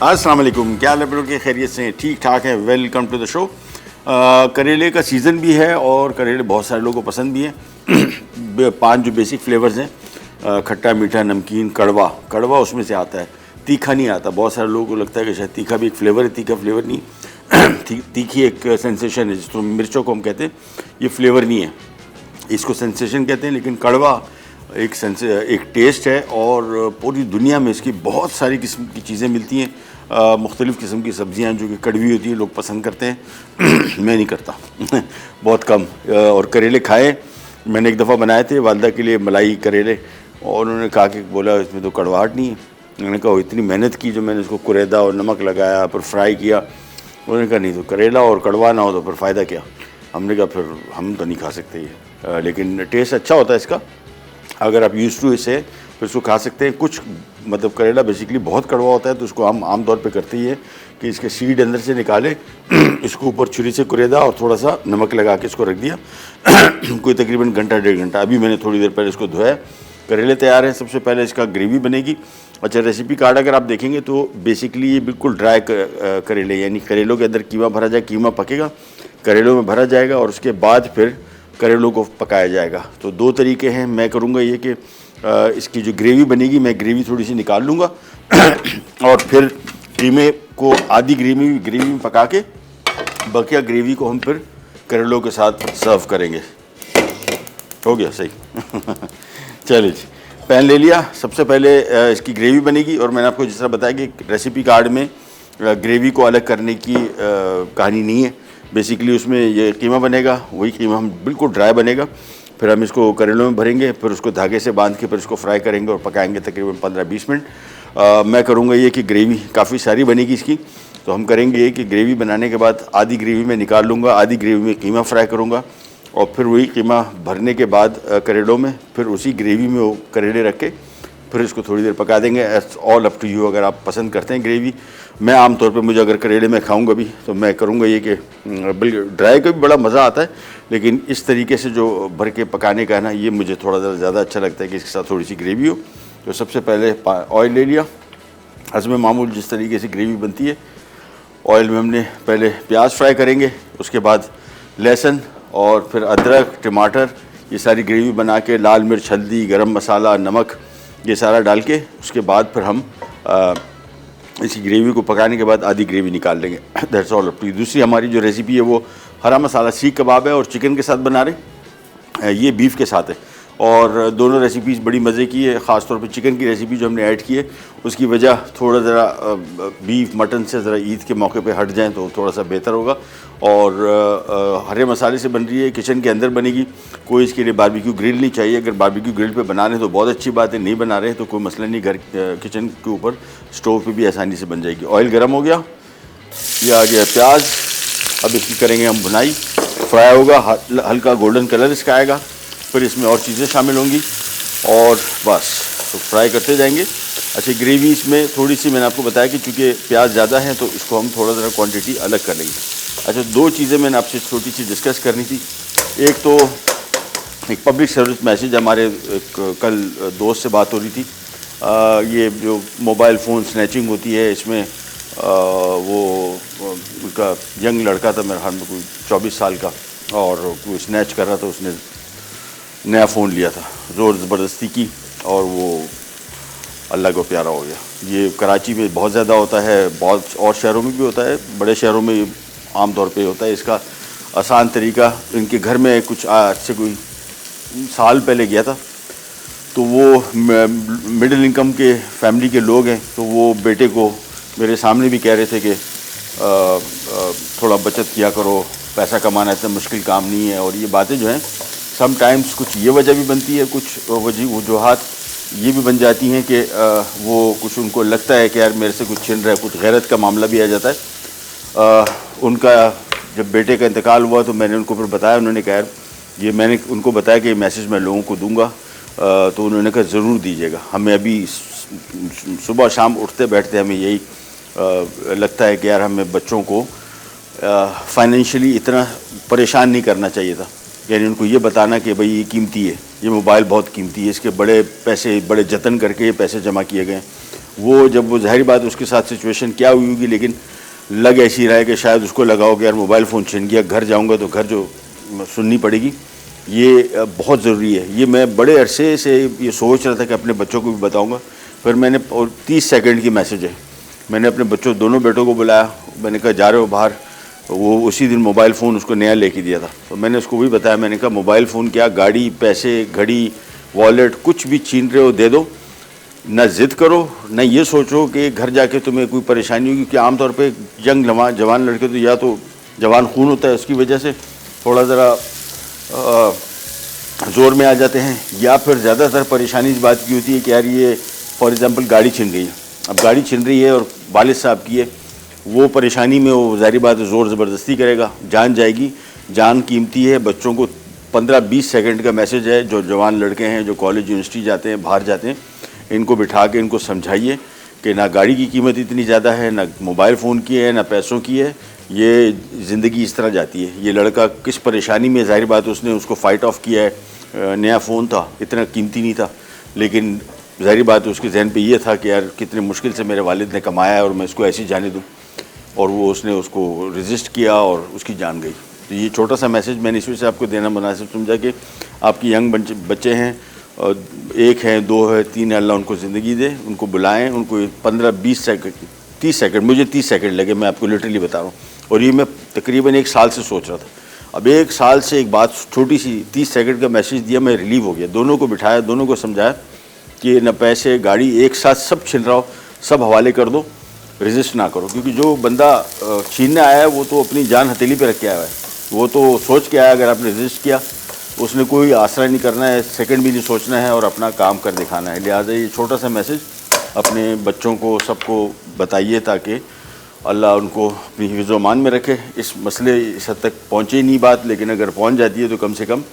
अस्सलाम वालेकुम, क्या हाल है लोग? खैरियत से ठीक ठाक है। Welcome to the show. करेले का सीज़न भी है और करेले बहुत सारे लोगों को पसंद भी हैं। 5 जो बेसिक फ्लेवर्स हैं, खट्टा, मीठा, नमकीन, कड़वा। कड़वा उसमें से आता है, तीखा नहीं आता। बहुत सारे लोगों को लगता है कि शायद तीखा भी एक फ्लेवर है, तीखा फ्लेवर नहीं। तीखी एक सेंसेशन है, जिसको मिर्चों को हम कहते हैं, ये फ्लेवर नहीं है, इसको सेंसेशन कहते हैं। लेकिन कड़वा एक टेस्ट है और पूरी दुनिया में इसकी बहुत सारी किस्म की चीज़ें मिलती हैं। मुख्तलिफ़ किस्म की सब्ज़ियाँ जो कि कड़वी होती हैं, लोग पसंद करते हैं। मैं नहीं करता बहुत कम। और करेले खाए, मैंने एक दफ़ा बनाए थे वालदा के लिए मलाई करेले, और उन्होंने कहा कि बोला इसमें तो कड़वाहट नहीं है। मैंने कहा इतनी मेहनत की, जो मैंने इसको कुरेदा और नमक लगाया, फिर फ्राई किया। उन्होंने कहा नहीं, तो करेला और कड़वा ना हो तो फिर फ़ायदा क्या। हमने कहा फिर हम तो नहीं खा सकते ये, लेकिन टेस्ट अच्छा होता है इसका। अगर आप यूज़ टू इसे फिर उसको खा सकते हैं। कुछ मतलब करेला बेसिकली बहुत कड़वा होता है, तो उसको हम आम तौर पे करते ही है कि इसके सीड अंदर से निकाले, इसको ऊपर छुरी से कुरेदा और थोड़ा सा नमक लगा के इसको रख दिया। कोई तकरीबन घंटा 1.5 घंटा। अभी मैंने थोड़ी देर पहले इसको धोया, करेले तैयार हैं। सबसे पहले इसका ग्रेवी बनेगी। अच्छा, रेसिपी कार्ड अगर आप देखेंगे तो बेसिकली ये बिल्कुल ड्राई करेले, यानी करेलों के अंदर कीमा भरा जाए, कीमा पकेगा, करेलों में भरा जाएगा और उसके बाद फिर करेलों को पकाया जाएगा। तो 2 तरीके हैं। मैं करूँगा ये कि इसकी जो ग्रेवी बनेगी, मैं ग्रेवी थोड़ी सी निकाल लूँगा और फिर कीमे को आधी ग्रेवी में पका के बकिया ग्रेवी को हम फिर करेलों के साथ सर्व करेंगे। हो गया सही। चलिए जी, पैन ले लिया। सबसे पहले इसकी ग्रेवी बनेगी, और मैंने आपको जिस तरह बताया कि रेसिपी कार्ड में ग्रेवी को अलग करने की कहानी नहीं है। बेसिकली उसमें ये कीमा बनेगा, वही कीमा हम बिल्कुल ड्राई बनेगा। फिर हम इसको करेलों में भरेंगे, फिर उसको धागे से बांध के फिर इसको फ्राई करेंगे और पकाएंगे तकरीबन 15-20 मिनट। मैं करूँगा ये कि ग्रेवी काफ़ी सारी बनेगी इसकी, तो हम करेंगे ये कि ग्रेवी बनाने के बाद आधी ग्रेवी में निकाल लूँगा, आधी ग्रेवी में कीमा फ्राई करूँगा, और फिर वही कीमा भरने के बाद करेलों में फिर उसी ग्रेवी में वो करेले रख के फिर इसको थोड़ी देर पका देंगे। It's all up to you, अगर आप पसंद करते हैं ग्रेवी। मैं आमतौर पे मुझे अगर करेले में खाऊंगा भी तो मैं करूंगा ये कि बिल्कुल ड्राई का भी बड़ा मज़ा आता है, लेकिन इस तरीके से जो भर के पकाने का है ना, ये मुझे थोड़ा ज़्यादा अच्छा लगता है कि इसके साथ थोड़ी सी ग्रेवी हो। तो सबसे पहले ऑयल ले लिया, हज़म मामूल जिस तरीके से ग्रेवी बनती है। ऑयल में हमने पहले प्याज फ्राई करेंगे, उसके बाद लहसुन और फिर अदरक, टमाटर, ये सारी ग्रेवी बना के लाल मिर्च, हल्दी, गरम मसाला, नमक, ये सारा डाल के उसके बाद फिर हम इसी ग्रेवी को पकाने के बाद आधी ग्रेवी निकाल लेंगे। That's all up to you. दूसरी हमारी जो रेसिपी है वो हरा मसाला सीख कबाब है, और चिकन के साथ बना रहे, ये बीफ के साथ है। और दोनों रेसिपीज़ बड़ी मज़े की है। ख़ास तौर पे चिकन की रेसिपी जो हमने ऐड की है, उसकी वजह थोड़ा ज़रा बीफ मटन से ज़रा ईद के मौके पे हट जाएं तो थोड़ा सा बेहतर होगा। और हरे मसाले से बन रही है, किचन के अंदर बनेगी। कोई इसके लिए बारबेक्यू ग्रिल नहीं चाहिए। अगर बारबेक्यू ग्रिल पे बना रहे तो बहुत अच्छी बात है, नहीं बना रहे तो कोई मसला नहीं, घर किचन के ऊपर स्टोव पर भी आसानी से बन जाएगी। ऑयल गर्म हो गया, ये आ गया प्याज। अब इसकी करेंगे हम भुनाई, फ्राई होगा, हल्का गोल्डन कलर इसका आएगा, फिर इसमें और चीज़ें शामिल होंगी और बस तो फ्राई करते जाएंगे। अच्छा, ग्रेवी इसमें थोड़ी सी मैंने आपको बताया कि चूँकि प्याज ज़्यादा है तो इसको हम थोड़ा ज़रा क्वांटिटी अलग कर लेंगे। अच्छा, 2 चीज़ें मैंने आपसे छोटी सी डिस्कस करनी थी। एक तो एक पब्लिक सर्विस मैसेज, हमारे कल दोस्त से बात हो रही थी। ये जो मोबाइल फ़ोन स्नैचिंग होती है, इसमें वो उनका यंग लड़का था, मेरे ख्याल में कोई 24 साल का, और वो स्नैच कर रहा था। उसने नया फ़ोन लिया था, ज़ोर ज़बरदस्ती की, और वो अल्लाह को प्यारा हो गया। ये कराची में बहुत ज़्यादा होता है, बहुत और शहरों में भी होता है, बड़े शहरों में आम तौर पे होता है। इसका आसान तरीका, इनके घर में कुछ आज से कोई साल पहले गया था, तो वो मिडिल इनकम के फैमिली के लोग हैं, तो वो बेटे को मेरे सामने भी कह रहे थे कि थोड़ा बचत किया करो, पैसा कमाना इतना मुश्किल काम नहीं है। और ये बातें जो हैं समटाइम्स कुछ ये वजह भी बनती है, कुछ वजूहात ये भी बन जाती हैं कि वो कुछ उनको लगता है कि यार मेरे से कुछ छिन रहा है, कुछ गैरत का मामला भी आ जाता है। उनका जब बेटे का इंतकाल हुआ तो मैंने उनको फिर बताया, उन्होंने कहा ये मैंने उनको बताया कि मैसेज मैं लोगों को दूंगा, तो उन्होंने कहा ज़रूर दीजिएगा। हमें अभी सुबह शाम उठते बैठते हमें यही लगता है कि यार हमें बच्चों को फाइनेंशियली इतना परेशान नहीं करना चाहिए था। यानी उनको ये बताना कि भाई ये कीमती है, ये मोबाइल बहुत कीमती है, इसके बड़े पैसे, बड़े जतन करके ये पैसे जमा किए गए, वो जब वो ज़ाहिर बात उसके साथ सिचुएशन क्या हुई होगी, लेकिन लग ऐसी रहा है कि शायद उसको लगाओ कि यार मोबाइल फ़ोन छिन गया, घर जाऊँगा तो घर जो सुननी पड़ेगी। ये बहुत ज़रूरी है। ये मैं बड़े अरसे से ये सोच रहा था कि अपने बच्चों को भी बताऊँगा, फिर मैंने, और 30 सेकंड की मैसेज है, मैंने अपने बच्चों दोनों बेटों को बुलाया, मैंने कहा जा रहे हो बाहर। वो उसी दिन मोबाइल फ़ोन उसको नया लेके दिया था, तो मैंने उसको भी बताया, मैंने कहा मोबाइल फ़ोन क्या, गाड़ी, पैसे, घड़ी, वॉलेट, कुछ भी छीन रहे हो दे दो, ना ज़िद करो, ना ये सोचो कि घर जाके तुम्हें कोई परेशानी होगी, क्योंकि आमतौर पे यंग जवान लड़के तो या तो जवान खून होता है, उसकी वजह से थोड़ा ज़रा ज़ोर में आ जाते हैं, या फिर ज़्यादातर परेशानी इस बात की होती है कि यार ये फॉर एग्ज़ाम्पल गाड़ी छिन रही है, अब गाड़ी छिन रही है और वालिद साहब की है, वो परेशानी में वो ज़ाहिर बात है ज़ोर ज़बरदस्ती करेगा, जान जाएगी, जान कीमती है। बच्चों को 15-20 सेकंड का मैसेज है, जो जवान लड़के हैं, जो कॉलेज यूनिवर्सिटी जाते हैं, बाहर जाते हैं, इनको बिठा के इनको समझाइए कि ना गाड़ी की कीमत इतनी ज़्यादा है, ना मोबाइल फ़ोन की है, ना पैसों की है, ये ज़िंदगी इस तरह जाती है। ये लड़का किस परेशानी में, ज़ाहिर बात उसने उसको फ़ाइट ऑफ किया है, नया फ़ोन था, इतना कीमती नहीं था, लेकिन ज़ाहिर बात उसके जहन पे ये था कि यार कितने मुश्किल से मेरे वालिद ने कमाया है और मैं इसको ऐसे ही जाने दूँ, और वो उसने उसको रेजिस्ट किया और उसकी जान गई। तो ये छोटा सा मैसेज मैंने इस वजह से आपको देना मुनासिब समझा कि आपकी यंग बच्चे हैं, और 1 है, 2 है, 3 है, अल्लाह उनको ज़िंदगी दे, उनको बुलाएं, उनको 15-20 सेकंड, 30 सेकंड, मुझे 30 सेकंड लगे, मैं आपको लिटरली बता रहा हूँ, और ये मैं तकरीबन 1 साल से सोच रहा था। अब 1 साल से एक बात छोटी सी 30 सेकंड का मैसेज दिया, मैं रिलीव हो गया। दोनों को बिठाया, दोनों को समझाया कि न पैसे, गाड़ी, एक साथ सब छिन रहा हो, सब हवाले कर दो, रेजिस्ट ना करो, क्योंकि जो बंदा छीनने आया है वो तो अपनी जान हथेली पे रख के आया है, वो तो सोच के आया, अगर आपने रेजिस्ट किया उसने कोई आसरा नहीं करना है, सेकंड भी नहीं सोचना है और अपना काम कर दिखाना है। लिहाजा ये छोटा सा मैसेज अपने बच्चों को सबको बताइए, ताकि अल्लाह उनको अपनी हिफ्ज़-ओ-अमान में रखे। इस मसले इस हद तक पहुँचे ही नहीं बात, लेकिन अगर पहुँच जाती है तो कम से कम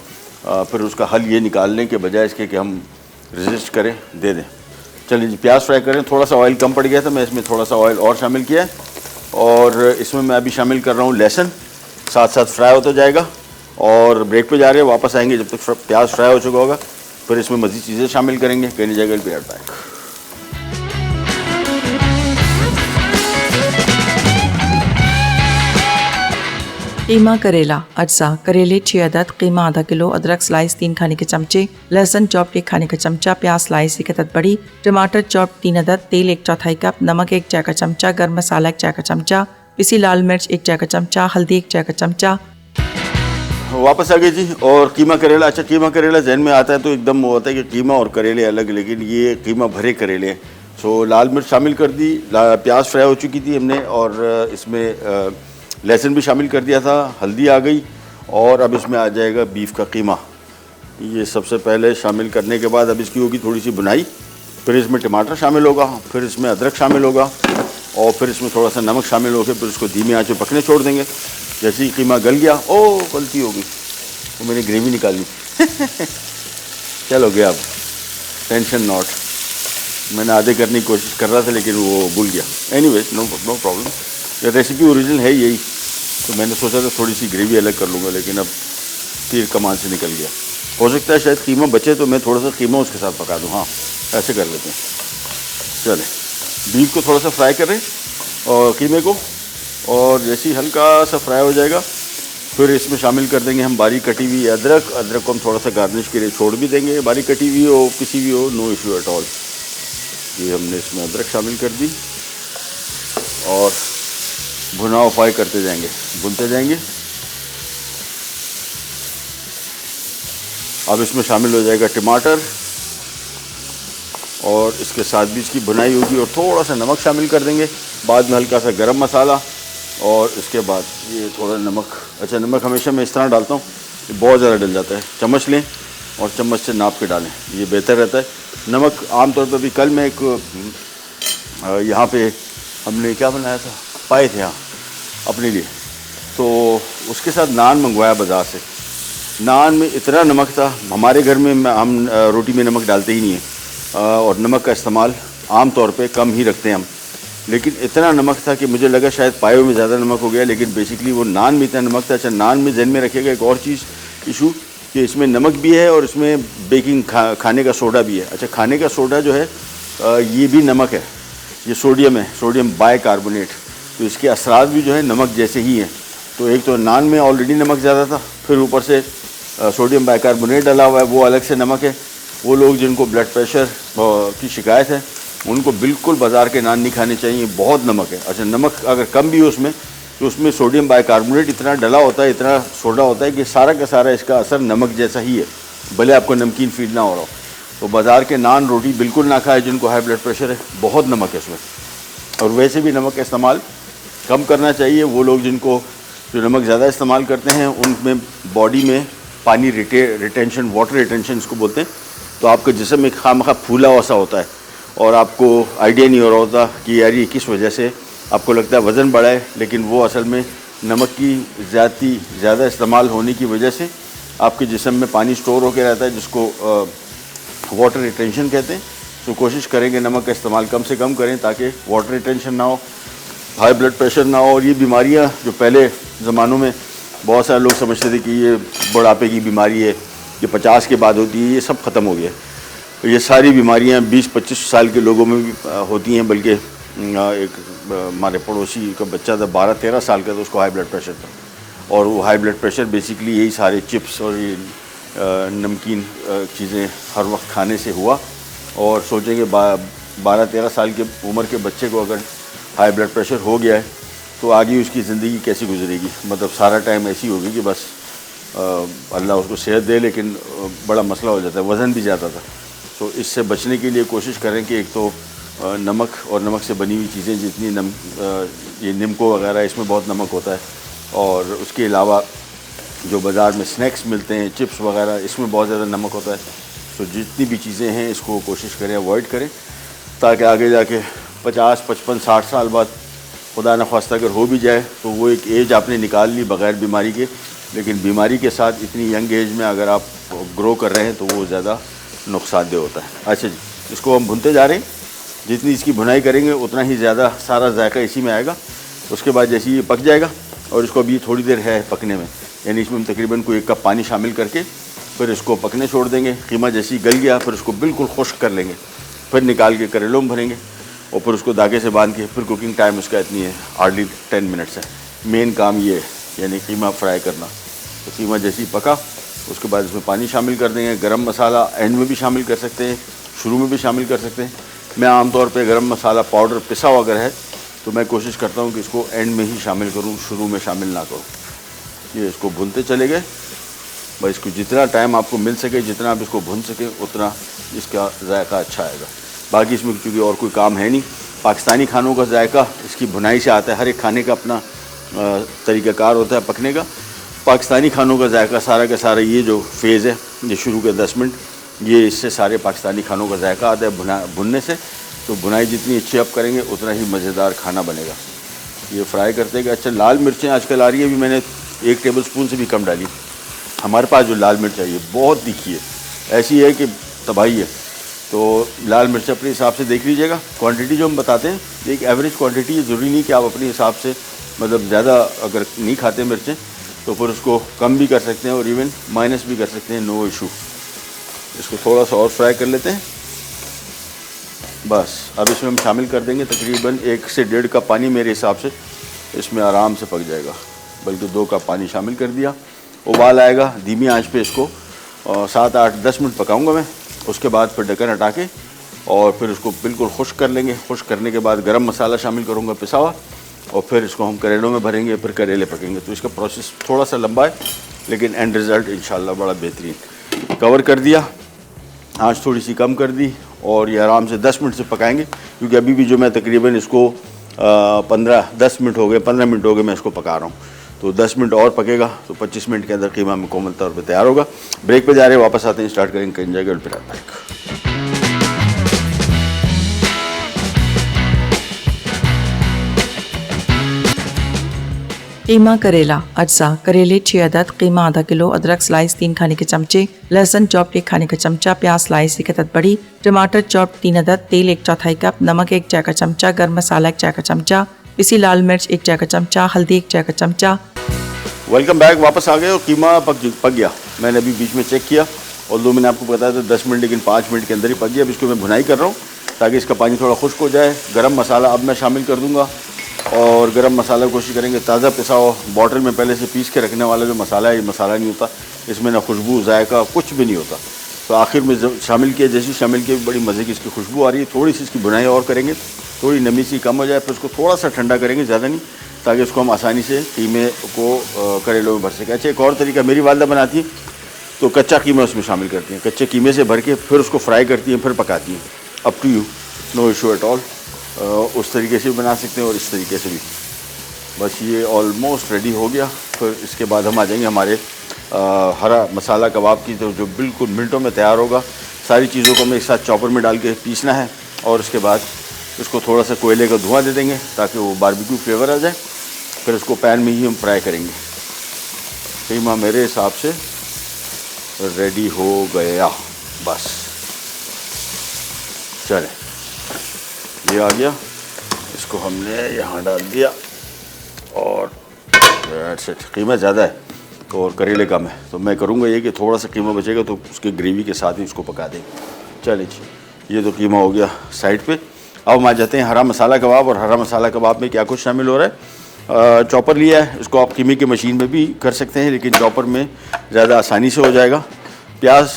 फिर उसका हल ये निकालने के बजाय इसके कि हम रेजिस्ट करें, दे दें। चलिए जी, प्याज फ्राई करें। थोड़ा सा ऑयल कम पड़ गया था, मैं इसमें थोड़ा सा ऑयल और शामिल किया है, और इसमें मैं अभी शामिल कर रहा हूँ लहसुन, साथ साथ फ्राई होता जाएगा। और ब्रेक पे जा रहे हैं, वापस आएंगे जब तक प्याज फ्राई हो चुका होगा, फिर इसमें मज़ीद चीज़ें शामिल करेंगे। कहने जाएगा बी राइट बैक। कीमा करेला अज्जा, करेले 6 अदद, कीमा आधा किलो, अदरक स्लाइस 3 खाने के चमचे, लहसुन चॉप 1 खाने का चमचा, प्याज स्लाइस 1 अदद बड़ी, टमाटर चॉप 3 अदद, तेल 1/4 कप, नमक 1 चाय का चमचा, गर्म मसाला 1 चाय का चमचा, पिसी लाल मिर्च 1 चाय का चमचा, हल्दी 1 चाय का चमचा। वापस आ गए जी। और कीमा करेला, अच्छा कीमा करेला जहन में आता है तो एकदम वो होता है कि कीमा और करेले अलग, लेकिन ये कीमा भरे करेले हैं। सो लाल मिर्च शामिल कर दी, प्याज फ्राई हो चुकी थी हमने, और इसमें लहसुन भी शामिल कर दिया था, हल्दी आ गई, और अब इसमें आ जाएगा बीफ का कीमा। ये सबसे पहले शामिल करने के बाद अब इसकी होगी थोड़ी सी बुनाई, फिर इसमें टमाटर शामिल होगा, फिर इसमें अदरक शामिल होगा, और फिर इसमें थोड़ा सा नमक शामिल होकर फिर उसको धीमी आंच पे पकने छोड़ देंगे। जैसे ही कीमा गल गया, ओ गलती हो गई, तो मैंने ग्रेवी निकाली चलो गया, अब टेंशन नॉट, मैंने आधे करने की कोशिश कर रहा था लेकिन वो भूल गया। एनीवेज नो प्रॉब्लम, ये रेसिपी ओरिजिनल है यही, तो मैंने सोचा था थोड़ी सी ग्रेवी अलग कर लूँगा, लेकिन अब तीर कमान से निकल गया। हो सकता है शायद कीमा बचे तो मैं थोड़ा सा कीमा उसके साथ पका दूँ। हाँ, ऐसे कर लेते हैं। चले, बीफ को थोड़ा सा फ्राई करें और कीमे को, और जैसे ही हल्का सा फ्राई हो जाएगा फिर इसमें शामिल कर देंगे हम बारीक कटी हुई अदरक। अदरक को हम थोड़ा सा गार्निश के लिए छोड़ भी देंगे, बारीक कटी हुई हो, किसी भी हो, नो इशू एट ऑल। ये हमने इसमें अदरक शामिल कर दी और भुनाव फ्राई करते जाएंगे, भुनते जाएंगे। अब इसमें शामिल हो जाएगा टमाटर, और इसके साथ भी इसकी भुनाई होगी, और थोड़ा सा नमक शामिल कर देंगे, बाद में हल्का सा गरम मसाला, और इसके बाद ये थोड़ा नमक। अच्छा, नमक हमेशा मैं इस तरह डालता हूँ, बहुत ज़्यादा डल जाता है, चम्मच लें और चम्मच से नाप के डालें, ये बेहतर रहता है। नमक आमतौर पर भी, कल मैं एक यहाँ पे हमने क्या बनाया था, पाए थे यहाँ अपने लिए, तो उसके साथ नान मंगवाया बाज़ार से। नान में इतना नमक था, हमारे घर में हम रोटी में नमक डालते ही नहीं हैं, और नमक का इस्तेमाल आम तौर पे कम ही रखते हैं हम, लेकिन इतना नमक था कि मुझे लगा शायद पायों में ज़्यादा नमक हो गया, लेकिन बेसिकली वो नान में इतना नमक था। अच्छा, नान में जहन में रखिएगा एक और चीज़ इशू, कि इसमें नमक भी है और इसमें बेकिंग खाने का सोडा भी है। अच्छा, खाने का सोडा जो है ये भी नमक है, ये सोडियम है, सोडियम बाइकार्बोनेट, तो इसके असरात भी जो है नमक जैसे ही हैं। तो एक तो नान में ऑलरेडी नमक ज़्यादा था, फिर ऊपर से सोडियम बाइकार्बोनेट डाला हुआ है, वो अलग से नमक है। वो लोग जिनको ब्लड प्रेशर की शिकायत है उनको बिल्कुल बाज़ार के नान नहीं खाने चाहिए, बहुत नमक है। अच्छा, नमक अगर कम भी हो उसमें, तो उसमें सोडियम बाइकार्बोनेट इतना डला होता है, इतना सोडा होता है कि सारा का सारा इसका असर नमक जैसा ही है, भले आपको नमकीन फील ना हो रहा हो। तो बाज़ार के नान रोटी बिल्कुल ना खाए जिनको हाई ब्लड प्रेशर है, बहुत नमक है इसमें। और वैसे भी नमक का इस्तेमाल कम करना चाहिए। वो लोग जिनको जो नमक ज़्यादा इस्तेमाल करते हैं उनमें बॉडी में पानी रिटेंशन, वाटर रिटेंशन इसको बोलते हैं, तो आपका जिस्म एक खामखा फूला वसा होता है और आपको आइडिया नहीं हो रहा होता कि यार ये किस वजह से आपको लगता है वज़न बढ़ा है, लेकिन वो असल में नमक की ज़्यादा इस्तेमाल होने की वजह से आपके जिस्म में पानी स्टोर होकर रहता है, जिसको वाटर रिटेंशन कहते हैं। तो कोशिश करेंगे नमक का इस्तेमाल कम से कम करें ताकि वाटर रिटेंशन ना हो, हाई ब्लड प्रेशर ना हो। और ये बीमारियां जो पहले ज़मानों में बहुत सारे लोग समझते थे कि ये बुढ़ापे की बीमारी है, ये 50 के बाद होती है, ये सब ख़त्म हो गया। तो ये सारी बीमारियां 20-25 साल के लोगों में भी होती हैं। बल्कि एक हमारे पड़ोसी का बच्चा था 12-13 साल का, तो उसको हाई ब्लड प्रेशर था। और वो हाई ब्लड प्रेशर बेसिकली यही सारे चिप्स और ये नमकीन चीज़ें हर वक्त खाने से हुआ। और सोचेंगे 12-13 साल के उम्र के बच्चे को अगर हाई ब्लड प्रेशर हो गया है तो आगे उसकी ज़िंदगी कैसी गुजरेगी, मतलब सारा टाइम ऐसी होगी कि बस अल्लाह उसको सेहत दे, लेकिन बड़ा मसला हो जाता है, वज़न भी ज़्यादा था। तो इससे बचने के लिए कोशिश करें कि एक तो नमक और नमक से बनी हुई चीज़ें जितनी ये निमको वगैरह, इसमें बहुत नमक होता है। और उसके अलावा जो बाज़ार में स्नैक्स मिलते हैं, चिप्स वगैरह, इसमें बहुत ज़्यादा नमक होता है। तो जितनी भी चीज़ें हैं इसको कोशिश करें अवॉइड करें, ताकि आगे जाके 50, 55, 60 साल बाद खुदा न ख्वास्ता अगर हो भी जाए तो वो एक एज आपने निकाल ली बग़ैर बीमारी के। लेकिन बीमारी के साथ इतनी यंग एज में अगर आप ग्रो कर रहे हैं तो वो ज़्यादा नुकसानदेह होता है। अच्छा जी, इसको हम भुनते जा रहे हैं, जितनी इसकी भुनाई करेंगे उतना ही ज़्यादा सारा जायका इसी में आएगा। उसके बाद जैसे ये पक जाएगा, और इसको अभी थोड़ी देर है पकने में, यानी इसमें हम तकरीबन कोई 1 कप पानी शामिल करके फिर इसको पकने छोड़ देंगे। कीमा जैसे ही गल गया फिर उसको बिल्कुल खुश्क कर लेंगे, फिर निकाल के करेलों में भरेंगे और फिर उसको धागे से बांध के, फिर कुकिंग टाइम उसका इतनी है, हार्डली 10 मिनट्स है। मेन काम ये है, यानी कीमा फ्राई करना। तो कीमा जैसे ही पका उसके बाद इसमें पानी शामिल कर देंगे। गरम मसाला एंड में भी शामिल कर सकते हैं, शुरू में भी शामिल कर सकते हैं। मैं आमतौर पे गरम मसाला पाउडर पिसा हुआ अगर है तो मैं कोशिश करता हूँ कि इसको एंड में ही शामिल करूँ, शुरू में शामिल ना करूँ। ये इसको भूनते चले गए, बस इसको जितना टाइम आपको मिल सके, जितना आप इसको भून सके उतना इसका जायका अच्छा आएगा। बाकी इसमें चूँकि और कोई काम है नहीं, पाकिस्तानी खानों का जायका इसकी भुनाई से आता है। हर एक खाने का अपना तरीक़ाकार होता है पकने का। पाकिस्तानी खानों का जायका सारा का सारा ये जो फेज़ है, ये शुरू के 10 मिनट, ये इससे सारे पाकिस्तानी खानों का जायका आता है भुनने से। तो भुनाई जितनी अच्छी आप करेंगे उतना ही मज़ेदार खाना बनेगा। ये फ्राई करते गए। अच्छा, लाल मिर्चें आजकल आ रही है, अभी मैंने 1 टेबल स्पून से भी कम डाली। हमारे पास जो लाल मिर्च है ये बहुत तीखी है, ऐसी है कि तबाही है। तो लाल मिर्च अपने हिसाब से देख लीजिएगा। क्वांटिटी जो हम बताते हैं एक एवरेज क्वांटिटी है, ज़रूरी नहीं कि आप अपने हिसाब से, मतलब ज़्यादा अगर नहीं खाते मिर्चें तो फिर उसको कम भी कर सकते हैं और इवन माइनस भी कर सकते हैं, नो इशू। इसको थोड़ा सा और फ्राई कर लेते हैं बस। अब इसमें हम शामिल कर देंगे तकरीबन 1 से 1.5 कप पानी, मेरे हिसाब से इसमें आराम से पक जाएगा। बल्कि 2 कप पानी शामिल कर दिया। उबाल आएगा, धीमी आंच पे इसको 7, 8, 10 मिनट पकाऊंगा मैं। उसके बाद फिर ढक्कन हटा के और फिर उसको बिल्कुल खुश्क कर लेंगे। खुश्क करने के बाद गरम मसाला शामिल करूँगा पिसा हुआ, और फिर इसको हम करेलों में भरेंगे, फिर करेले पकेंगे। तो इसका प्रोसेस थोड़ा सा लंबा है, लेकिन एंड रिज़ल्ट इंशाल्लाह बड़ा बेहतरीन। कवर कर दिया, आँच थोड़ी सी कम कर दी, और ये आराम से 10 मिनट से पकाएंगे, क्योंकि अभी भी जो मैं तकरीबन इसको 15 मिनट हो गए मैं इसको पका रहा हूँ। तो 10 मिनट और पकेगा तो 25 मिनट के अंदर कीमा मुकम्मल तौर पे तैयार होगा। ब्रेक पे जा रहे हैं, वापस आते हैं, स्टार्ट करेंगे, कहीं जाएगा फिर बैक। कीमा करेला अज्जा, करेले 6 अदद, कीमा आधा किलो, अदरक स्लाइस 3 खाने के चमचे, लहसुन चॉप 1 खाने का चमचा, प्याज स्लाइस 1 अदद बड़ी, टमाटर चॉप 3 अदद, तेल 1/4 कप, नमक 1 चाय का चमचा, गर्म मसाला 1 चाय का चमचा, पिसी लाल मिर्च 1 चाय का चमचा, हल्दी 1 चाय का चमचा। वेलकम बैक, वापस आ गए और कीमा पक गया। मैंने अभी बीच में चेक किया और मैंने आपको बताया था 10 मिनट, लेकिन 5 मिनट के अंदर ही पक गया। अब इसको मैं भुनाई कर रहा हूँ। ताकि इसका पानी थोड़ा खुश्क हो जाए। गरम मसाला अब मैं शामिल कर दूंगा, और गरम मसाला कोशिश करेंगे ताज़ा पिसा हो, बॉटल में पहले से पीस के रखने वाला जो मसाला है, ये मसाला नहीं होता, इसमें ना खुशबू जायका कुछ भी नहीं होता। तो आखिर में जब शामिल किया, जैसे शामिल किया, बड़ी मज़े की इसकी खुशबू आ रही है। थोड़ी सी इसकी बुनाई और करेंगे, थोड़ी नमी सी कम हो जाए, फिर उसको थोड़ा सा ठंडा करेंगे, ज़्यादा नहीं, ताकि उसको हम आसानी से कीमे को करेलों में भर सकें। अच्छा, एक और तरीका मेरी वालदा बनाती है, तो कच्चा कीमा उसमें शामिल करती हैं, कच्चे कीमे से भर के फिर उसको फ्राई करती हैं, फिर पकाती हैं। Up to you, no issue at all. उस तरीके से भी बना सकते हैं और इस तरीके से भी। बस ये ऑलमोस्ट रेडी हो गया। फिर इसके बाद हम आ जाएंगे हमारे हरा मसाला कबाब की, तो जो बिल्कुल मिनटों में तैयार होगा। सारी चीज़ों को हमें एक साथ चॉपर में डाल के पीसना है, और उसके बाद इसको थोड़ा सा कोयले का धुआं दे देंगे ताकि वो बारबेक्यू फ्लेवर आ जाए। फिर उसको पैन में ही हम फ्राई करेंगे। कीमा मेरे हिसाब से रेडी हो गया। बस चले, ये आ गया, इसको हमने यहाँ डाल दिया, और कीमा ज़्यादा है और करेले कम है, तो मैं करूँगा ये कि थोड़ा सा कीमा बचेगा तो उसके ग्रेवी के साथ ही उसको पका देंगे। चलिए जी, ये तो कीमा हो गया साइड पे। अब हम आ जाते हैं हरा मसाला कबाब। और हरा मसाला कबाब में क्या कुछ शामिल हो रहा है। चॉपर लिया है, इसको आप कीमे की मशीन में भी कर सकते हैं, लेकिन चॉपर में ज़्यादा आसानी से हो जाएगा। प्याज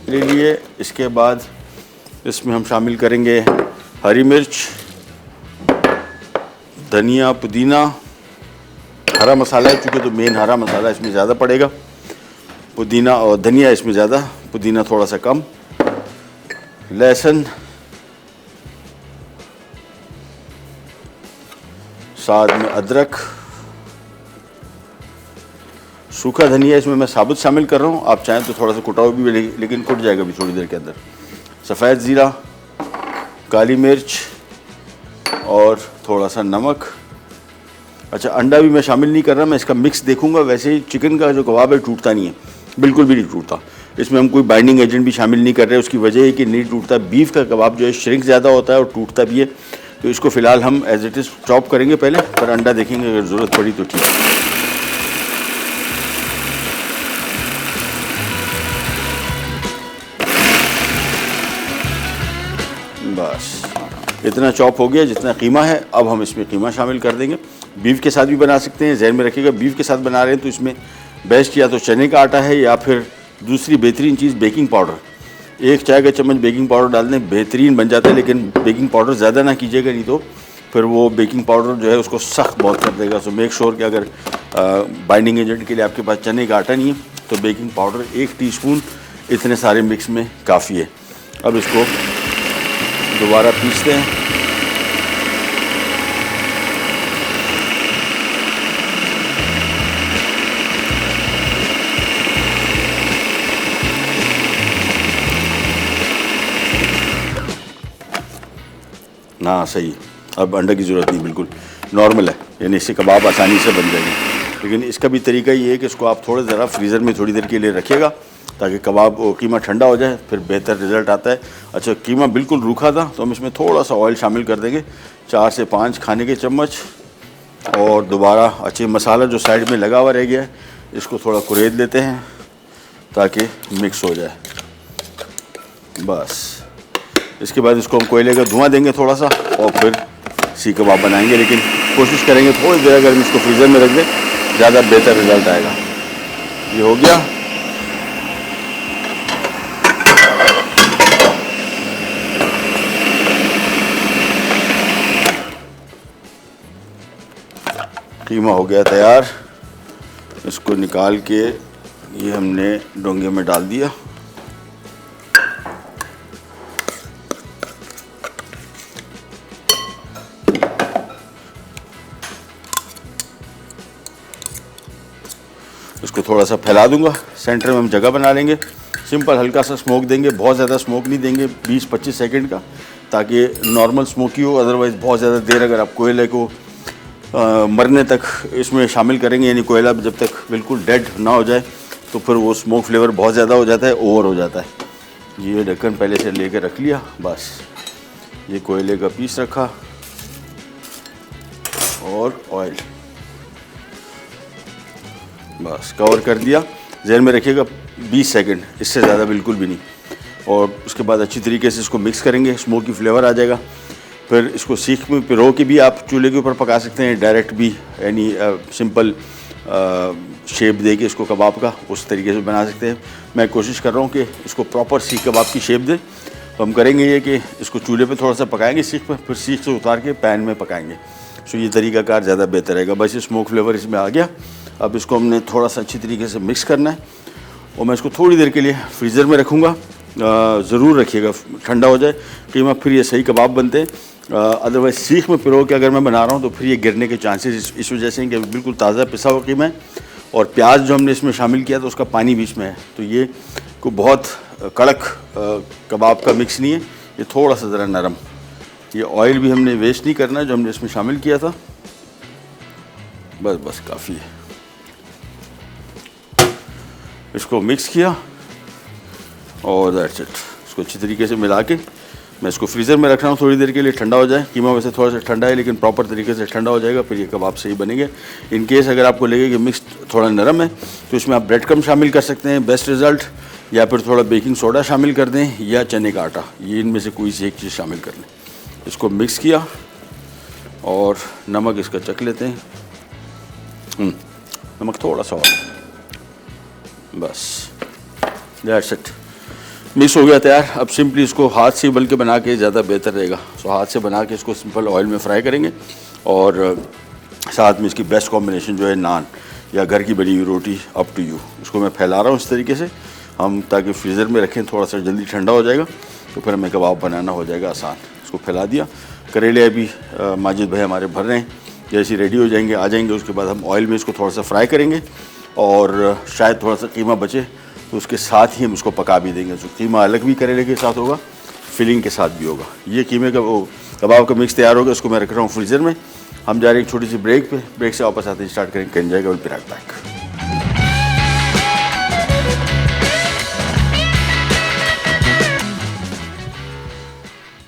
ले लिए, इसके बाद इसमें हम शामिल करेंगे हरी मिर्च, धनिया, पुदीना। हरा मसाला है चूँकि, तो मेन हरा मसाला इसमें ज़्यादा पड़ेगा। पुदीना और धनिया इसमें ज़्यादा, पुदीना थोड़ा सा कम। लहसुन, साथ में अदरक, सूखा धनिया इसमें मैं साबुत शामिल कर रहा हूँ, आप चाहें तो थोड़ा सा कुटा हुआ भी, लेकिन कुट जाएगा भी थोड़ी देर के अंदर। सफ़ेद ज़ीरा, काली मिर्च और थोड़ा सा नमक। अच्छा, अंडा भी मैं शामिल नहीं कर रहा, मैं इसका मिक्स देखूंगा। वैसे ही चिकन का जो कबाब है टूटता नहीं है, बिल्कुल भी नहीं टूटता। इसमें हम कोई बाइंडिंग एजेंट भी शामिल नहीं कर रहे, उसकी वजह है कि नहीं टूटता। बीफ का कबाब जो है श्रिंक ज़्यादा होता है और टूटता भी है, तो इसको फ़िलहाल हम एज इट इज़ चॉप करेंगे पहले, पर अंडा देखेंगे अगर ज़रूरत पड़ी तो ठीक है। बस इतना चॉप हो गया जितना कीमा है। अब हम इसमें कीमा शामिल कर देंगे। बीफ के साथ भी बना सकते हैं, जहन में रखिएगा बीफ के साथ बना रहे हैं तो इसमें बेस्ट या तो चने का आटा है, या फिर दूसरी बेहतरीन चीज़ बेकिंग पाउडर। 1 चाय का चम्मच बेकिंग पाउडर डाल दें, बेहतरीन बन जाता है। लेकिन बेकिंग पाउडर ज़्यादा ना कीजिएगा, नहीं तो फिर वो बेकिंग पाउडर जो है उसको सख्त बहुत कर देगा। सो मेक श्योर कि अगर बाइंडिंग एजेंट के लिए आपके पास चने का आटा नहीं है तो बेकिंग पाउडर 1 टीस्पून इतने सारे मिक्स में काफ़ी है। अब इसको दोबारा पीसते हैं। हाँ सही, अब अंडा की ज़रूरत नहीं, बिल्कुल नॉर्मल है, यानी इससे कबाब आसानी से बन जाएगी। लेकिन इसका भी तरीका ये है कि इसको आप थोड़ा ज़रा फ्रीज़र में थोड़ी देर के लिए रखिएगा ताकि कबाब कीमा ठंडा हो जाए, फिर बेहतर रिज़ल्ट आता है। अच्छा, कीमा बिल्कुल रूखा था तो हम इसमें थोड़ा सा ऑयल शामिल कर देंगे, 4 से 5 खाने के चम्मच। और दोबारा अच्छे मसाला जो साइड में लगा हुआ रह गया है इसको थोड़ा कुरेद लेते हैं ताकि मिक्स हो जाए। बस इसके बाद इसको हम कोयले का धुआं देंगे थोड़ा सा, और फिर सीख कबाब बनाएंगे। लेकिन कोशिश करेंगे थोड़ी देर अगर हम इसको फ्रीज़र में रख दें, ज़्यादा बेहतर रिज़ल्ट आएगा। ये हो गया। कीमा हो गया तैयार। इसको निकाल के ये हमने डोंगे में डाल दिया। इसको थोड़ा सा फैला दूंगा, सेंटर में हम जगह बना लेंगे। सिंपल हल्का सा स्मोक देंगे, बहुत ज़्यादा स्मोक नहीं देंगे, 20-25 सेकंड का, ताकि नॉर्मल स्मोकी हो। अदरवाइज़ बहुत ज़्यादा देर अगर आप कोयले को मरने तक इसमें शामिल करेंगे, यानी कोयला जब तक बिल्कुल डेड ना हो जाए, तो फिर वो स्मोक फ्लेवर बहुत ज़्यादा हो जाता है, ओवर हो जाता है। ये ढक्कन पहले से लेकर रख लिया। बस ये कोयले का पीस रखा और ऑयल, बस कवर कर दिया। जहन में रखिएगा 20 सेकंड, इससे ज़्यादा बिल्कुल भी नहीं। और उसके बाद अच्छी तरीके से इसको मिक्स करेंगे, स्मोकी फ्लेवर आ जाएगा। फिर इसको सीख में पिरो के भी आप चूल्हे के ऊपर पका सकते हैं, डायरेक्ट भी, यानी सिंपल शेप दे के इसको कबाब का उस तरीके से बना सकते हैं। मैं कोशिश कर रहा हूँ कि इसको प्रॉपर सीख कबाब की शेप दें। तो हम करेंगे ये कि इसको चूल्हे पे थोड़ा सा पकाएंगे सीख पे, फिर सीख से उतार के पैन में पकाएंगे। सो ये तरीकाकार ज़्यादा बेहतर रहेगा। बस ये स्मोक फ्लेवर इसमें आ गया। अब इसको हमने थोड़ा सा अच्छी तरीके से मिक्स करना है और मैं इसको थोड़ी देर के लिए फ्रीज़र में रखूँगा। ज़रूर रखिएगा ठंडा हो जाए कीमा, फिर ये सही कबाब बनते हैं। अदरवाइज़ सीख में पिरो के अगर मैं बना रहा हूँ तो फिर ये गिरने के चांसेस इस वजह से कि बिल्कुल ताज़ा पिसा हुआ कीमा है और प्याज जो हमने इसमें शामिल किया तो उसका पानी बीच में है, तो ये को बहुत कड़क कबाब का मिक्स नहीं है, ये थोड़ा सा ज़रा नरम। ये ऑयल भी हमने वेस्ट नहीं करना है जो हमने इसमें शामिल किया था, बस काफ़ी है। इसको मिक्स किया और दैट्स इट। इसको अच्छी तरीके से मिला के मैं इसको फ्रीज़र में रख रहा हूँ थोड़ी देर के लिए, ठंडा हो जाए। कीमा वैसे थोड़ा सा ठंडा है लेकिन प्रॉपर तरीके से ठंडा हो जाएगा, फिर ये कबाब सही बनेंगे। इन केस अगर आपको लगे कि मिक्स थोड़ा नरम है तो इसमें आप ब्रेड क्रम्ब शामिल कर सकते हैं, बेस्ट रिज़ल्ट, या फिर थोड़ा बेकिंग सोडा शामिल कर दें या चने का आटा, ये इनमें से कोई सी एक चीज़ शामिल कर लें। इसको मिक्स किया और नमक इसका चख लेते हैं। नमक थोड़ा सा और, बस दैट्स इट। मिक्स हो गया तैयार। अब सिंपली इसको हाथ से बल्कि बना के ज़्यादा बेहतर रहेगा। सो हाथ से बना के इसको सिंपल ऑयल में फ्राई करेंगे और साथ में इसकी बेस्ट कॉम्बिनेशन जो है नान या घर की बनी हुई रोटी, अप टू यू। इसको मैं फैला रहा हूँ इस तरीके से हम, ताकि फ्रीज़र में रखें, थोड़ा सा जल्दी ठंडा हो जाएगा तो फिर हमें कबाब बनाना हो जाएगा आसान। इसको फैला दिया। करेले अभी माजिद भाई हमारे भर रहे हैं, जैसे रेडी हो जाएंगे आ जाएंगे उसके बाद हम ऑयल में इसको थोड़ा सा फ्राई करेंगे और शायद थोड़ा सा कीमा बचे तो उसके साथ ही हम उसको पका भी देंगे। तो कीमा अलग भी करेले के साथ होगा, फिलिंग के साथ भी होगा। ये कीमे का वो कबाब का मिक्स तैयार होगा, उसको मैं रख रहा हूँ फ्रीज़र में। हम जा रहे हैं एक छोटी सी ब्रेक पे, ब्रेक से वापस आते ही स्टार्ट करेंगे, कहीं जाएगा विल बी राइट बैक।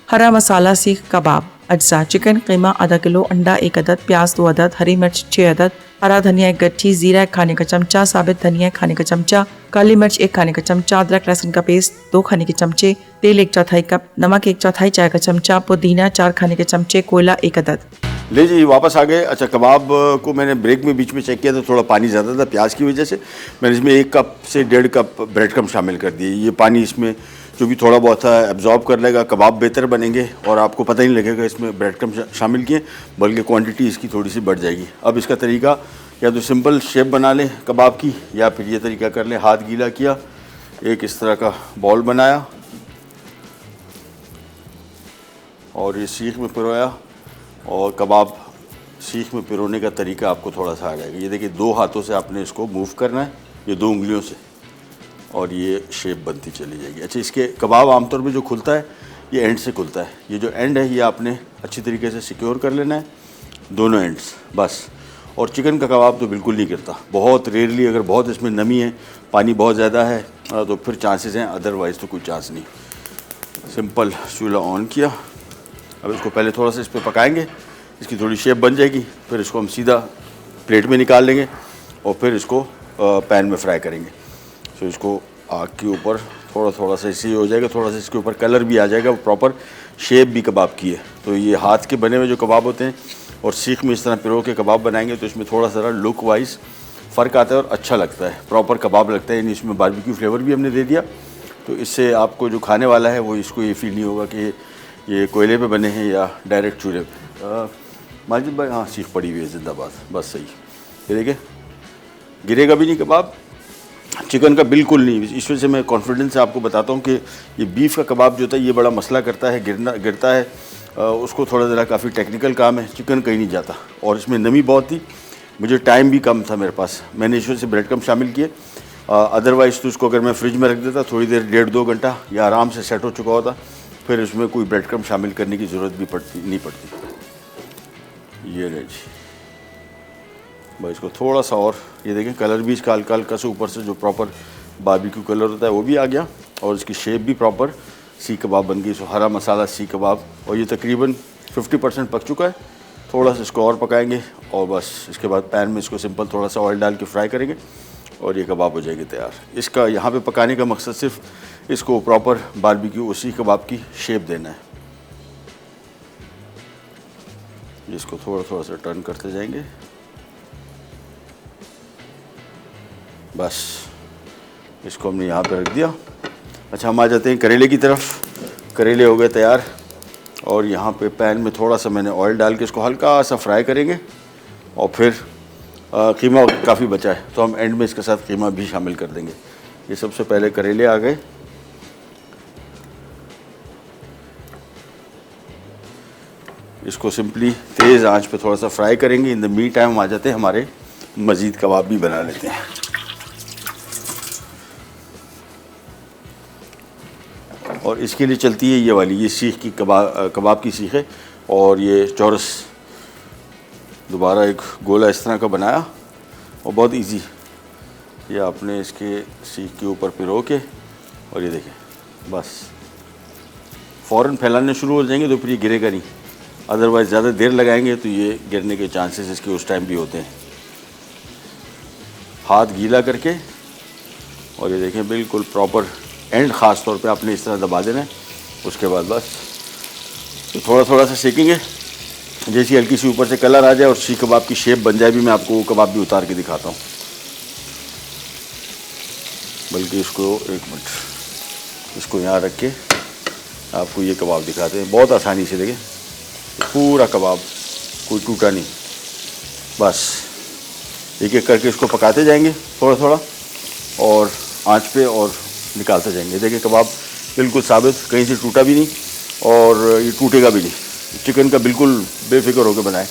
हरा मसाला सीख कबाब अज्जा, चिकन कीमा आधा किलो, अंडा 1 अदद, प्याज 2 अदद, हरी मिर्च 6 अदद, हरा धनिया 1 गट्ठी, जीरा 1 खाने का चमचा, साबित धनिया 1 खाने का चमचा, काली मिर्च 1 खाने का चमचा, अदरक लहसुन का पेस्ट 2 खाने के चमचे, तेल 1/4 कप, नमक 1/4 चाय का चमचा, पुदीना 4 खाने के चमचे, कोयला 1 अदद। ले जी वापस आ गए। अच्छा, कबाब को मैंने ब्रेक में बीच में चेक किया तो थोड़ा पानी ज़्यादा था प्याज की वजह से। मैंने इसमें 1 कप से 1.5 कप ब्रेड क्रम्ब शामिल कर दिए। ये पानी इसमें जो भी थोड़ा बहुत था एब्जॉर्ब कर लेगा, कबाब बेहतर बनेंगे और आपको पता ही नहीं लगेगा इसमें ब्रेड क्रम्ब शामिल किए, बल्कि क्वांटिटी इसकी थोड़ी सी बढ़ जाएगी। अब इसका तरीका या तो सिंपल शेप बना लें कबाब की, या फिर ये तरीका कर लें, हाथ गीला किया, एक इस तरह का बॉल बनाया और ये सीख में पिरोया, और कबाब सीख में पिरोने का तरीका आपको थोड़ा सा आ जाएगा। ये देखिए 2 हाथों से आपने इसको मूव करना है, ये 2 उंगलियों से, और ये शेप बनती चली जाएगी। अच्छा, इसके कबाब आमतौर पे जो खुलता है ये एंड से खुलता है। ये जो एंड है ये आपने अच्छी तरीके से सिक्योर कर लेना है, दोनों एंड्स बस। और चिकन का कबाब तो बिल्कुल नहीं गिरता, बहुत रेयरली, अगर बहुत इसमें नमी है, पानी बहुत ज़्यादा है तो फिर चांसेस हैं, अदरवाइज़ तो कोई चांस नहीं। सिंपल चूल्हा ऑन किया। अब इसको पहले थोड़ा सा इस पर पकाएंगे, इसकी थोड़ी शेप बन जाएगी, फिर इसको हम सीधा प्लेट में निकाल लेंगे और फिर इसको पैन में फ्राई करेंगे। तो इसको आग के ऊपर थोड़ा सा इसी हो जाएगा, थोड़ा सा इसके ऊपर कलर भी आ जाएगा, प्रॉपर शेप भी कबाब की है। तो ये हाथ के बने हुए जो कबाब होते हैं और सीख में इस तरह पिरो के कबाब बनाएंगे तो इसमें थोड़ा सा लुक वाइज फ़र्क आता है और अच्छा लगता है, प्रॉपर कबाब लगता है। यानी इसमें बारबेक्यू फ्लेवर भी हमने दे दिया, तो इससे आपको जो खाने वाला है वो इसको ये फील नहीं होगा कि ये कोयले पे बने हैं या डायरेक्ट चूल्हे पे। माजिद भाई, हाँ सीख पड़ी हुई है जिंदाबाद, बस सही। ये देखिए गिरेगा भी नहीं कबाब, चिकन का बिल्कुल नहीं। इस वजह से मैं कॉन्फिडेंस से आपको बताता हूँ कि ये बीफ का कबाब जो होता है ये बड़ा मसला करता है, गिरता है, उसको थोड़ा ज़रा काफ़ी टेक्निकल काम है। चिकन कहीं नहीं जाता और इसमें नमी बहुत थी, मुझे टाइम भी कम था मेरे पास, मैंने इस वजह से ब्रेड क्रम्ब शामिल किए। अदरवाइज़ तो उसको अगर मैं फ्रिज में रख देता थोड़ी देर, 1.5-2 घंटा, या आराम से सेट हो चुका होता, फिर उसमें कोई ब्रेड क्रम्ब शामिल करने की ज़रूरत भी नहीं पड़ती। ये ले जी भाई, इसको थोड़ा सा और, ये देखें कलर भी इसका हल्का हल्का से ऊपर से जो प्रॉपर बारबेक्यू कलर होता है वो भी आ गया, और इसकी शेप भी प्रॉपर सीख कबाब बन गई। सो हरा मसाला सीख कबाब, और ये तकरीबन 50% पक चुका है। थोड़ा सा इसको और पकाएंगे और बस इसके बाद पैन में इसको सिंपल थोड़ा सा ऑयल डाल के फ्राई करेंगे और ये कबाब हो जाएगी तैयार। इसका यहाँ पे पकाने का मकसद सिर्फ इसको प्रॉपर बारबेक्यू उसी कबाब की शेप देना है। इसको थोड़ा थोड़ा सा टर्न करते जाएंगे, बस इसको हमने यहाँ पे रख दिया। अच्छा, हम आ जाते हैं करेले की तरफ। करेले हो गए तैयार और यहाँ पे पैन में थोड़ा सा मैंने ऑयल डाल के इसको हल्का सा फ्राई करेंगे और फिर कीमा काफ़ी बचा है तो हम एंड में इसके साथ कीमा भी शामिल कर देंगे। ये सबसे पहले करेले आ गए, इसको सिंपली तेज़ आंच पे थोड़ा सा फ्राई करेंगे। इन द मीन टाइम हम आ जाते हैं हमारे मज़ीद कबाब भी बना लेते हैं। और इसके लिए चलती है ये वाली, ये सीख की कबाब की सीख है और ये चौरस दोबारा एक गोला इस तरह का बनाया और बहुत इजी। ये आपने इसके सीख के ऊपर पिरो के और ये देखें बस फ़ौरन फैलाने शुरू हो जाएंगे तो फिर ये गिरेगा नहीं, अदरवाइज़ ज़्यादा देर लगाएंगे तो ये गिरने के चांसेस इसके उस टाइम भी होते हैं। हाथ गीला करके और ये देखें बिल्कुल प्रॉपर एंड ख़ास तौर पे आपने इस तरह दबा देना है। उसके बाद बस तो थोड़ा थोड़ा सा सेकेंगे, जैसी हल्की सी ऊपर से कलर आ जाए और सीख कबाब की शेप बन जाए भी मैं आपको वो कबाब भी उतार के दिखाता हूँ। बल्कि इसको एक मिनट, इसको यहाँ रख के आपको ये कबाब दिखाते हैं बहुत आसानी से। देखें पूरा कबाब कोई टूटा नहीं, बस एक एक करके इसको पकाते जाएंगे थोड़ा थोड़ा और आंच पे और निकालते जाएंगे। देखिए कबाब बिल्कुल साबित, कहीं से टूटा भी नहीं और ये टूटेगा भी नहीं। चिकन का बिल्कुल बेफिक्र होकर बनाएं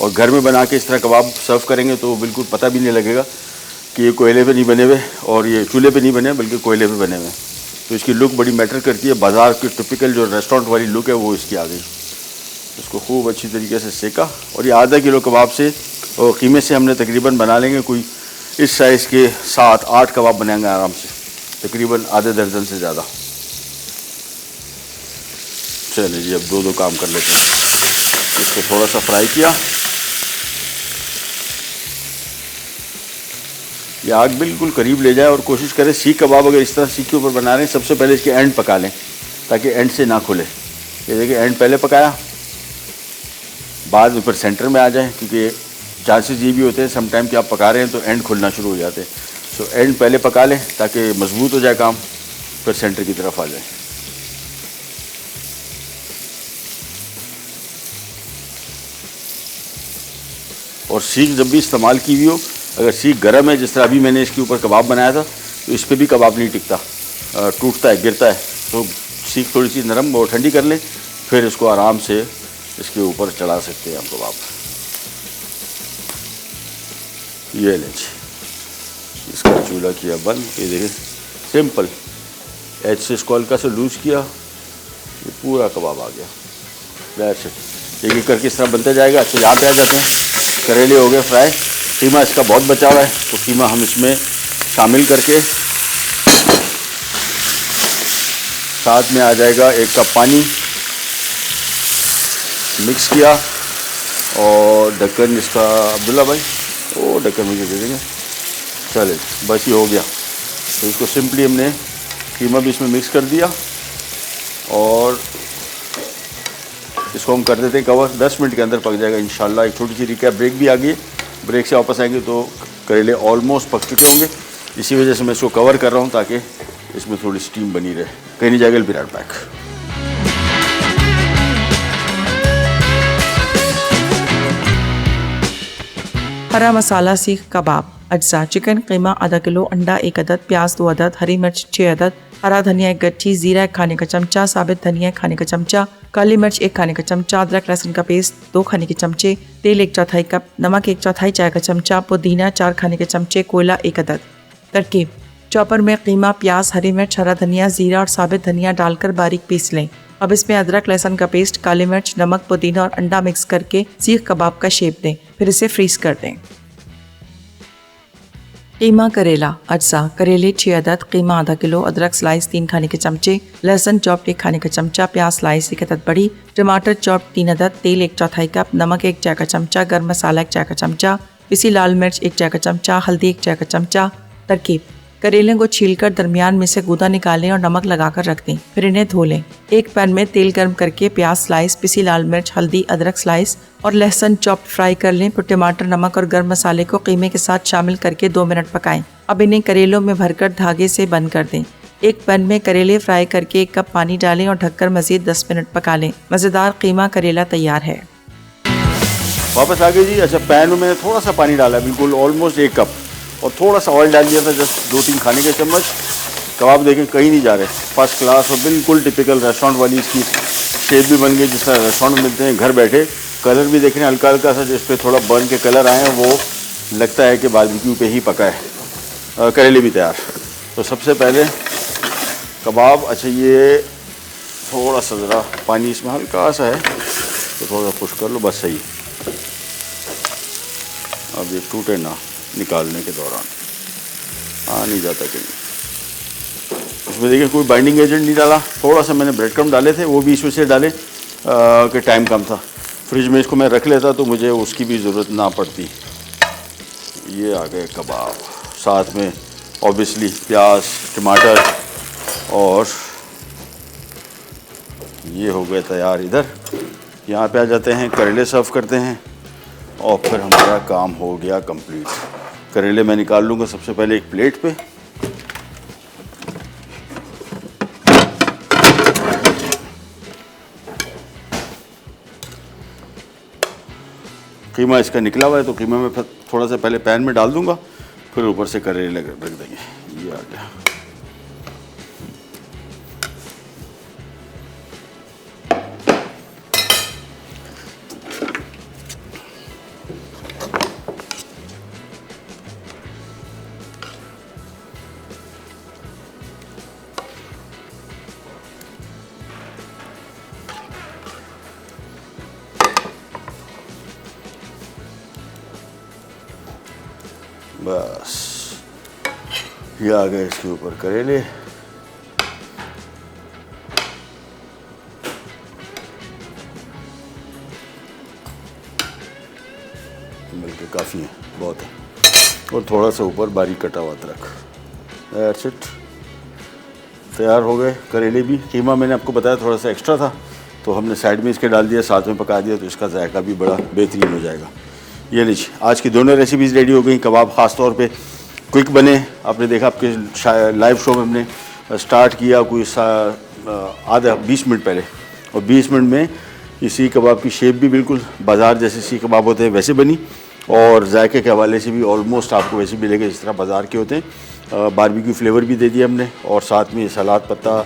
और घर में बना के इस तरह कबाब सर्व करेंगे तो बिल्कुल पता भी नहीं लगेगा कि ये कोयले पे नहीं बने हुए और ये चूल्हे पे नहीं बने बल्कि कोयले पे बने हुए। तो इसकी लुक बड़ी मैटर करती है। बाज़ार की टिपिकल जो रेस्टोरेंट वाली लुक है वो इसकी आ गई। इसको खूब अच्छी तरीके से सेका और ये आधा किलो कबाब से और कीमे से हमने तकरीबन बना लेंगे कोई इस साइज़ के 7-8 कबाब बनाएंगे आराम से, तकरीबन आधे दर्जन से ज़्यादा। चलिए जी अब दो काम कर लेते हैं। इसको थोड़ा सा फ्राई किया, ये आग बिल्कुल करीब ले जाए और कोशिश करें सीख कबाब अगर इस तरह सीख के ऊपर बना रहे हैं सबसे पहले इसके एंड पका लें ताकि एंड से ना खुले। ये देखिए एंड पहले पकाया, बाद में फिर सेंटर में आ जाए, क्योंकि चांसेस ये भी होते हैं समटाइम कि आप पका रहे हैं तो एंड खुलना शुरू हो जाते हैं। तो एंड पहले पका लें ताकि मजबूत हो जाए काम, फिर सेंटर की तरफ आ जाए। और सीख जब भी इस्तेमाल की हुई हो, अगर सीख गर्म है जिस तरह अभी मैंने इसके ऊपर कबाब बनाया था तो इस पर भी कबाब नहीं टिकता, टूटता है, गिरता है। तो सीख थोड़ी सी नरम और ठंडी कर लें फिर इसको आराम से इसके ऊपर चढ़ा सकते हैं हम कबाब। ये लें, इसका चूल्हा किया बंद। ये देखिए सिंपल, एज से इसको हल्का से लूज़ किया, ये पूरा कबाब आ गया। That's it. एक एक करके इस तरह बनते जाएगा। अच्छा यहाँ पे आ जाते हैं, करेले हो गए फ्राई, कीमा इसका बहुत बचा हुआ है तो कीमा हम इसमें शामिल करके साथ में आ जाएगा 1 कप पानी, मिक्स किया और ढक्कन इसका अब्दुल्ला भाई वो ढक्कन मुझे दे देंगे। चले बस ये हो गया। तो इसको सिंपली हमने कीमा भी इसमें मिक्स कर दिया और इसको हम कर देते हैं कवर। 10 मिनट के अंदर पक जाएगा इंशाल्लाह। एक छोटी सी रिकैप ब्रेक भी आ गई है, ब्रेक से वापस आएंगे तो करेले ऑलमोस्ट पक चुके होंगे। इसी वजह से मैं इसको कवर कर रहा हूँ ताकि इसमें थोड़ी स्टीम बनी रहे। कहीं नहीं जाएगा, विल बी राइट बैक। हरा मसाला सीख कबाब अज्जा चिकन कीमा आधा किलो, अंडा 1 अदद, प्याज 2 अदद, हरी मिर्च 6 अदद, हरा धनिया 1 गट्ठी, जीरा 1 खाने का चमचा, साबित धनिया 1 खाने का चमचा, काली मिर्च 1 खाने का चमचा, अदरक लहसुन का पेस्ट 2 खाने के चमचे, तेल 1/4 कप, नमक 1/4 चाय का चमचा, पुदीना 4 खाने के चमचे, कोयला 1 अदद। तरकीब: चॉपर में कीमा, प्याज, हरी मिर्च, हरा धनिया, जीरा और साबित धनिया डालकर बारीक पीस लें। अब इसमें अदरक लहसुन का पेस्ट, काली मिर्च, नमक, पुदीना और अंडा मिक्स करके सीख कबाब का शेप दें, फिर इसे फ्रीज कर दें। कीमा करेला अज्जा करेले 6 अदद, कीमा आधा किलो, अदरक स्लाइस 3 खाने के चमचे, लहसुन चॉप्ड 1 खाने का चमचा, प्याज स्लाइस 1 अदद बड़ी, टमाटर चॉप्ड 3 अदद, तेल 1/4 कप, नमक 1 चाय का चमचा, गर्म मसाला 1 चाय का चमचा, पिसी लाल मिर्च 1 चाय का चमचा, हल्दी 1 चाय का चमचा। तरकीब: करेले को छीलकर दरमियान में से गूदा निकालें और नमक लगाकर रख दें। फिर इन्हें धो लें। एक पैन में तेल गर्म करके प्याज स्लाइस, पिसी लाल मिर्च, हल्दी, अदरक स्लाइस और लहसुन चॉप्ड फ्राई कर लें। फिर टमाटर, नमक और गर्म मसाले को कीमे के साथ शामिल करके 2 मिनट पकाएं। अब इन्हें करेलों में भरकर धागे से बंद कर दें। एक पैन में करेले फ्राई करके 1 कप पानी डालें और ढककर मजीद 10 मिनट पका लें। मज़ेदार कीमा करेला तैयार है। वापस आ गए जी। अच्छा, पैन में मैंने थोड़ा सा पानी डाला, बिल्कुल ऑलमोस्ट 1 कप, और थोड़ा सा ऑयल डाल दिया था, जस्ट 2-3 खाने के चम्मच। कबाब देखें कहीं नहीं जा रहे, फर्स्ट क्लास और बिल्कुल टिपिकल रेस्टोरेंट वाली इसकी शेप भी बन गई जिस तरह रेस्टोरेंट में मिलते हैं घर बैठे। कलर भी देख रहे हैं हल्का हल्का सा, जिस पे थोड़ा बर्न के कलर आए हैं, वो लगता है कि बारबेक्यू पे ही पका है। करेले भी तैयार। तो सबसे पहले कबाब, अच्छा ये थोड़ा सा ज़रा पानी इसमें हल्का सा है तो थोड़ा सा पुश कर लो, बस सही। अब ये टूटे ना निकालने के दौरान, नहीं जाता कहीं। उसमें देखिए कोई बाइंडिंग एजेंट नहीं डाला, थोड़ा सा मैंने ब्रेड क्रम्ब डाले थे, वो भी इस वजह से डाले कि टाइम कम था। फ्रिज में इसको मैं रख लेता तो मुझे उसकी भी ज़रूरत ना पड़ती। ये आ गए कबाब, साथ में ऑब्वियसली प्याज, टमाटर, और ये हो गए तैयार। इधर यहाँ पे आ जाते हैं, करेले सर्व करते हैं और फिर हमारा काम हो गया कंप्लीट। करेले मैं निकाल लूँगा सबसे पहले एक प्लेट पे। कीमा इसका निकला हुआ है तो कीमा में थोड़ा सा पहले पैन में डाल दूँगा, फिर ऊपर से करेले रख देंगे। ये आ गया। बस ये आ गए इसके ऊपर करेले। मिलके काफ़ी है, बहुत है, और थोड़ा सा ऊपर बारीक कटा हुआ अदरक। दैट्स इट, तैयार हो गए करेले भी। कीमा मैंने आपको बताया थोड़ा सा एक्स्ट्रा था तो हमने साइड में इसके डाल दिया, साथ में पका दिया, तो इसका जायका भी बड़ा बेहतरीन हो जाएगा। ये लीजिए, आज की दोनों रेसिपीज़ रेडी हो गई। कबाब ख़ास तौर पे क्विक बने, आपने देखा आपके लाइव शो में हमने स्टार्ट किया कोई आधा 20 मिनट पहले, और 20 मिनट में ये सीख कबाब की शेप भी बिल्कुल बाज़ार जैसे सीख कबाब होते हैं वैसे बनी, और जायके के हवाले से भी ऑलमोस्ट आपको वैसे मिलेगा जिस तरह बाज़ार के होते हैं। बारबेक्यू फ्लेवर भी दे दिया हमने, और साथ में सलाद पत्ता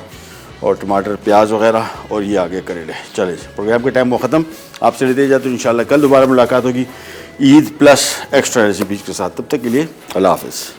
और टमाटर, प्याज वगैरह, और ये आगे करेले। चले, प्रोग्राम के टाइम वो ख़त्म, आपसे लेते जाते तो इंशाल्लाह कल दोबारा मुलाकात होगी ईद प्लस एक्स्ट्रा रेसिपीज़ के साथ। तब तक के लिए अल्लाह हाफ़िज़।